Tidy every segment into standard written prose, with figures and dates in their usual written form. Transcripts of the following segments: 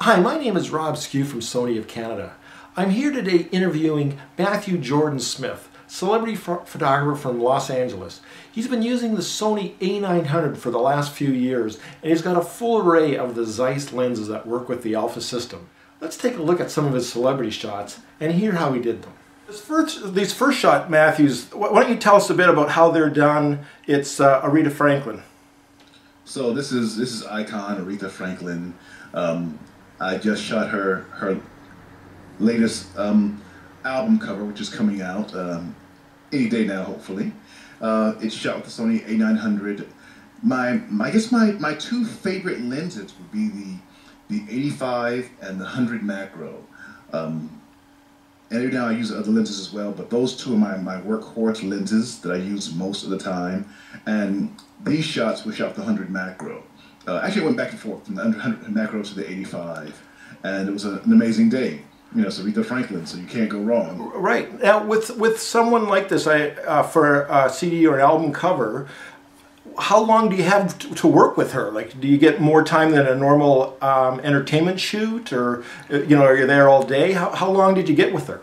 Hi, my name is Rob Skeoch from Sony of Canada. I'm here today interviewing Matthew Jordan Smith, celebrity photographer from Los Angeles. He's been using the Sony A900 for the last few years, and he's got a full array of the Zeiss lenses that work with the Alpha system. Let's take a look at some of his celebrity shots and hear how he did them. These first shot, Matthews, why don't you tell us a bit about how they're done? It's Aretha Franklin. So this is icon Aretha Franklin. I just shot her latest album cover, which is coming out any day now, hopefully. It's shot with the Sony A900. I guess my two favorite lenses would be the 85 and the 100 macro. And every now I use other lenses as well, but those two are my workhorse lenses that I use most of the time. And these shots were shot with the 100 macro. Actually, I went back and forth from the 100 macro to the 85, and it was an amazing day. You know, it's Aretha Franklin, so you can't go wrong. Right. Now, with someone like this, for a CD or an album cover, how long do you have to work with her? Like, do you get more time than a normal entertainment shoot, or you know, are you there all day? How long did you get with her?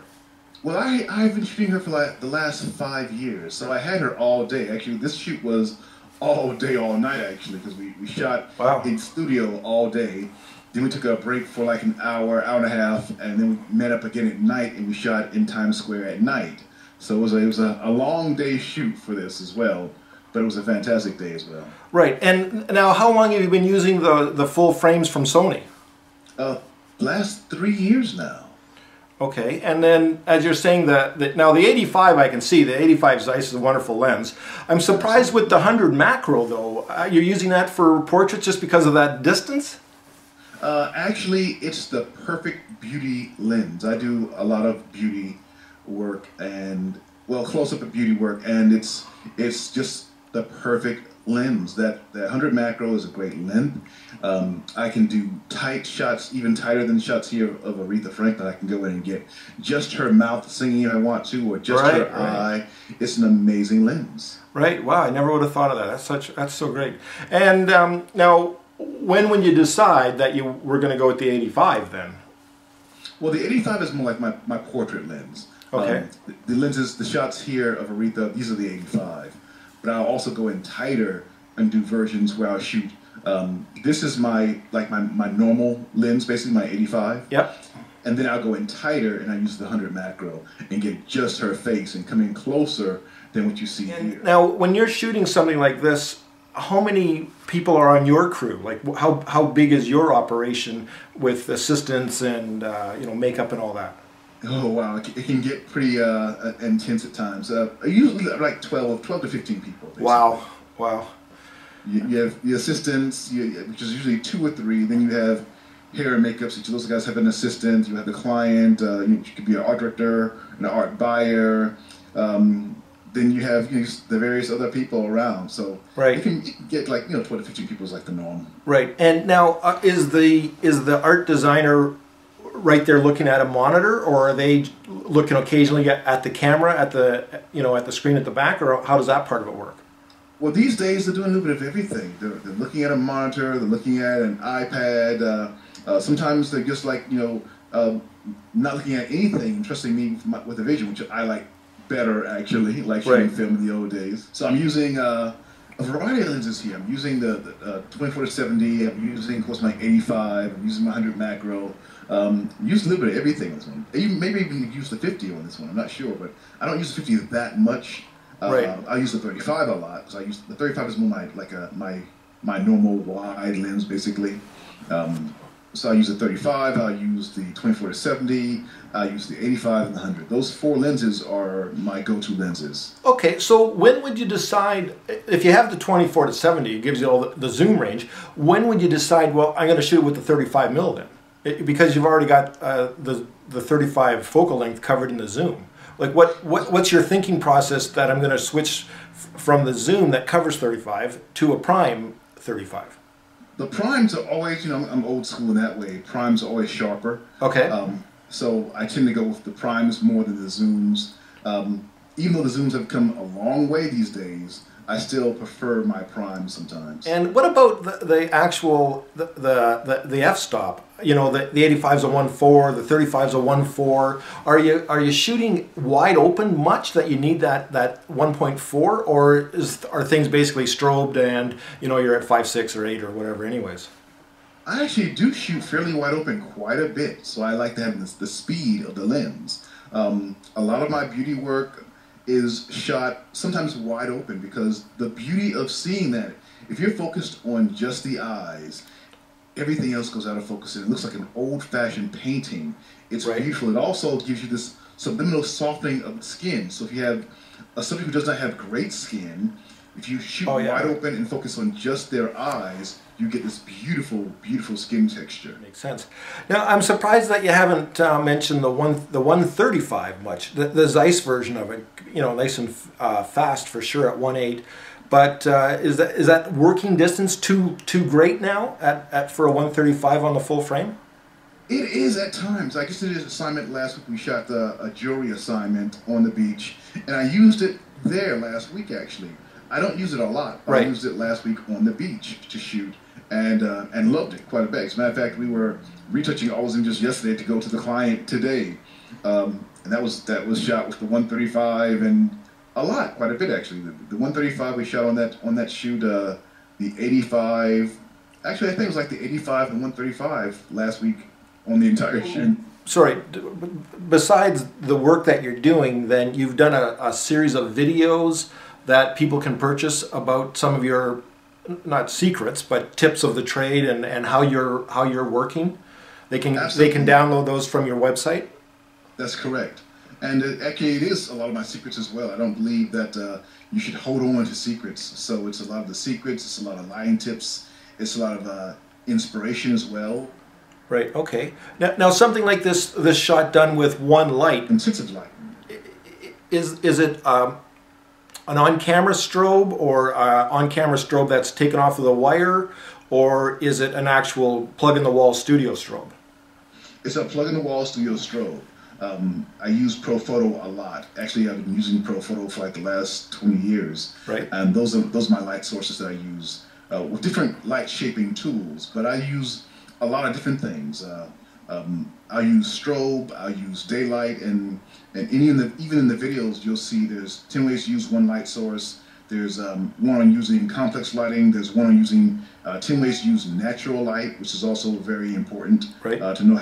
Well, I've been shooting her for like the last 5 years, so I had her all day. Actually, this shoot was all day, all night, actually, because we shot in studio all day. Then we took a break for like an hour and a half, and then we met up again at night, and we shot in Times Square at night. So it was a long day shoot for this as well, but it was a fantastic day as well. Right. And now, how long have you been using the full frames from Sony? Last 3 years now. Okay, and then as you're saying that now the 85, I can see the 85 Zeiss is a wonderful lens. I'm surprised with the 100 macro though. You're using that for portraits just because of that distance? Actually, it's the perfect beauty lens. I do a lot of beauty work and, well, close-up of beauty work, and it's just the perfect lens. That 100 macro is a great length. I can do tight shots, even tighter than shots here of Aretha Franklin. I can go in and get just her mouth singing if I want to, or just her eye. It's an amazing lens. Right. Wow. I never would have thought of that. That's so great. And now, when would you decide that you were going to go with the 85 then? Well, the 85 is more like my portrait lens. Okay. The lenses, the shots here of Aretha, these are the 85. But I'll also go in tighter and do versions where I'll shoot. This is my normal lens, basically my 85. Yep. And then I'll go in tighter and I use the 100 macro and get just her face and come in closer than what you see here. Now, when you're shooting something like this, how many people are on your crew? Like, how big is your operation with assistants and you know, makeup and all that? Oh wow, it can get pretty intense at times. Usually like 12 to 15 people. Basically. Wow, wow. You have the assistants, which is usually 2 or 3. Then you have hair and makeup, so those guys have an assistant. You have the client. You could be an art director, an art buyer. Then you have the various other people around. So it can get like 12 to 15 people is like the norm. Right. And now, is the art designer right there looking at a monitor, or are they looking occasionally at the camera, at the screen at the back, or how does that part of it work? Well, these days they're doing a little bit of everything. They're looking at a monitor, they're looking at an iPad. Sometimes they're just like not looking at anything, trusting me with the vision, which I like better actually, like shooting film in the old days. So I'm using a variety of lenses here. I'm using the 24 to 70. I'm using, of course, my 85. I'm using my 100 macro. Use a little bit of everything on this one. Maybe even use the 50 on this one. I'm not sure, but I don't use the 50 that much. I use the 35 a lot because the 35 is more my normal wide lens basically. So I use the 35. I use the 24 to 70. I use the 85 and the 100. Those 4 lenses are my go-to lenses. Okay, so when would you decide, if you have the 24 to 70, it gives you all the zoom range, when would you decide, well, I'm going to shoot with the 35 mil then? Because you've already got the 35 focal length covered in the zoom. Like what's your thinking process that I'm going to switch from the zoom that covers 35 to a prime 35? The primes are always, I'm old school in that way. Primes are always sharper. Okay. So I tend to go with the primes more than the zooms. Even though the zooms have come a long way these days, I still prefer my prime sometimes. And what about the actual the f-stop? You know, the 85's a 1.4, the 35's a 1.4. Are you shooting wide open much that you need that 1.4, or are things basically strobed and you know you're at 5.6 or 8 or whatever anyways? I actually do shoot fairly wide open quite a bit, so I like to have the speed of the lens. A lot of my beauty work is shot sometimes wide open because the beauty of seeing that, if you're focused on just the eyes, everything else goes out of focus and it looks like an old-fashioned painting. It's beautiful. It also gives you this subliminal softening of the skin. So if you have a subject who does not have great skin, if you shoot wide open and focus on just their eyes, you get this beautiful, beautiful skin texture. Makes sense. Now, I'm surprised that you haven't mentioned the 135 much. The Zeiss version of it, you know, nice and fast for sure at 1.8. But is that working distance too great now for a 135 on the full frame? It is at times. I just did an assignment last week. We shot a jewelry assignment on the beach, and I used it there last week actually. I don't use it a lot. I used it last week on the beach to shoot, and loved it quite a bit. As a matter of fact, we were retouching all those images yesterday to go to the client today, and that was shot with the 135 and quite a bit actually. The 135 we shot on that shoot. The 85, actually I think it was like the 85 and 135 last week on the entire shoot. Sorry, besides the work that you're doing, then you've done a series of videos that people can purchase about some of your, not secrets, but tips of the trade and how you're working. They can download those from your website. That's correct, and actually it is a lot of my secrets as well. I don't believe that you should hold on to secrets. So it's a lot of the secrets. It's a lot of lighting tips. It's a lot of inspiration as well. Right. Okay. Now something like this shot done with one light. Intensive light. Is it an on-camera strobe or on-camera strobe that's taken off of the wire, or is it an actual plug-in-the-wall studio strobe? It's a plug-in-the-wall studio strobe. I use ProPhoto a lot. Actually, I've been using ProPhoto for like the last 20 years. Right. And those are my light sources that I use with different light shaping tools. But I use a lot of different things. I use strobe, I use daylight, and even in the videos you'll see there's 10 ways to use one light source. There's one on using complex lighting. There's one on using 10 ways to use natural light, which is also very important to know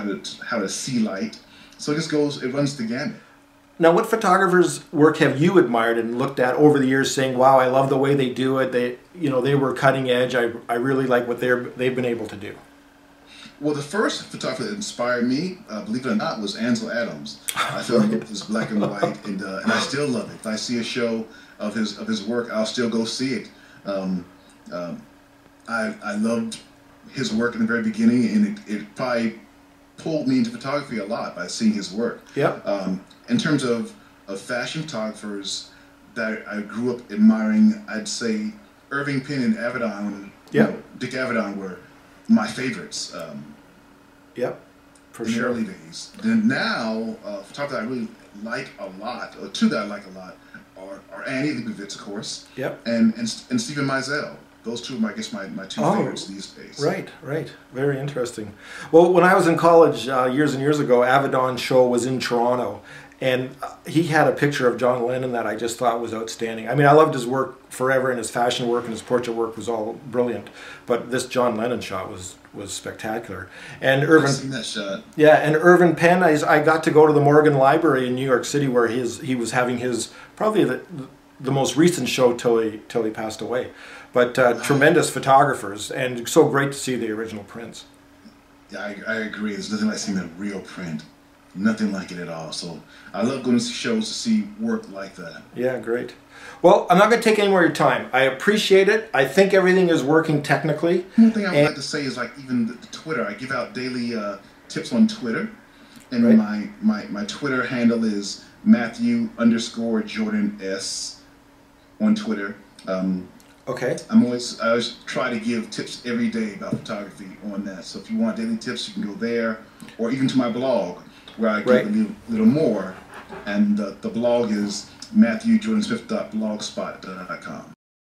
how to see light. So it runs the gamut. Now, what photographers' work have you admired and looked at over the years, saying, "Wow, I love the way they do it. They were cutting edge. I really like what they've been able to do." Well, the first photographer that inspired me, believe it or not, was Ansel Adams. I fell in love with his black and white, and I still love it. If I see a show of his work, I'll still go see it. I loved his work in the very beginning, and it probably pulled me into photography a lot by seeing his work. Yep. In terms of fashion photographers that I grew up admiring, I'd say Irving Penn and Avedon, Dick Avedon were my favorites. Yep, for in sure. the early days. Then now, photography that I really like a lot, or two that I like a lot, are Annie Leibovitz, of course. Yep. And Stephen Meisel. Those two are, I guess, my two favorites these days. Right. Very interesting. Well, when I was in college years and years ago, Avedon's show was in Toronto, and he had a picture of John Lennon that I just thought was outstanding. I mean, I loved his work forever, and his fashion work and his portrait work was all brilliant. But this John Lennon shot was spectacular. And I've seen that shot. Yeah, and Irving Penn, I got to go to the Morgan Library in New York City, where he was having his probably the most recent show till he passed away. But tremendous photographers, and so great to see the original prints. Yeah, I agree. There's nothing like seeing a real print. Nothing like it at all. So I love going to shows to see work like that. Yeah, great. Well, I'm not going to take any more of your time. I appreciate it. I think everything is working technically. One thing I would like to say is, like, even the Twitter. I give out daily tips on Twitter, and my Twitter handle is Matthew_Jordan S on Twitter. Okay. I always try to give tips every day about photography on that. So if you want daily tips, you can go there, or even to my blog, where I give a little more. And the blog is MatthewJordansmith.blogspot.com.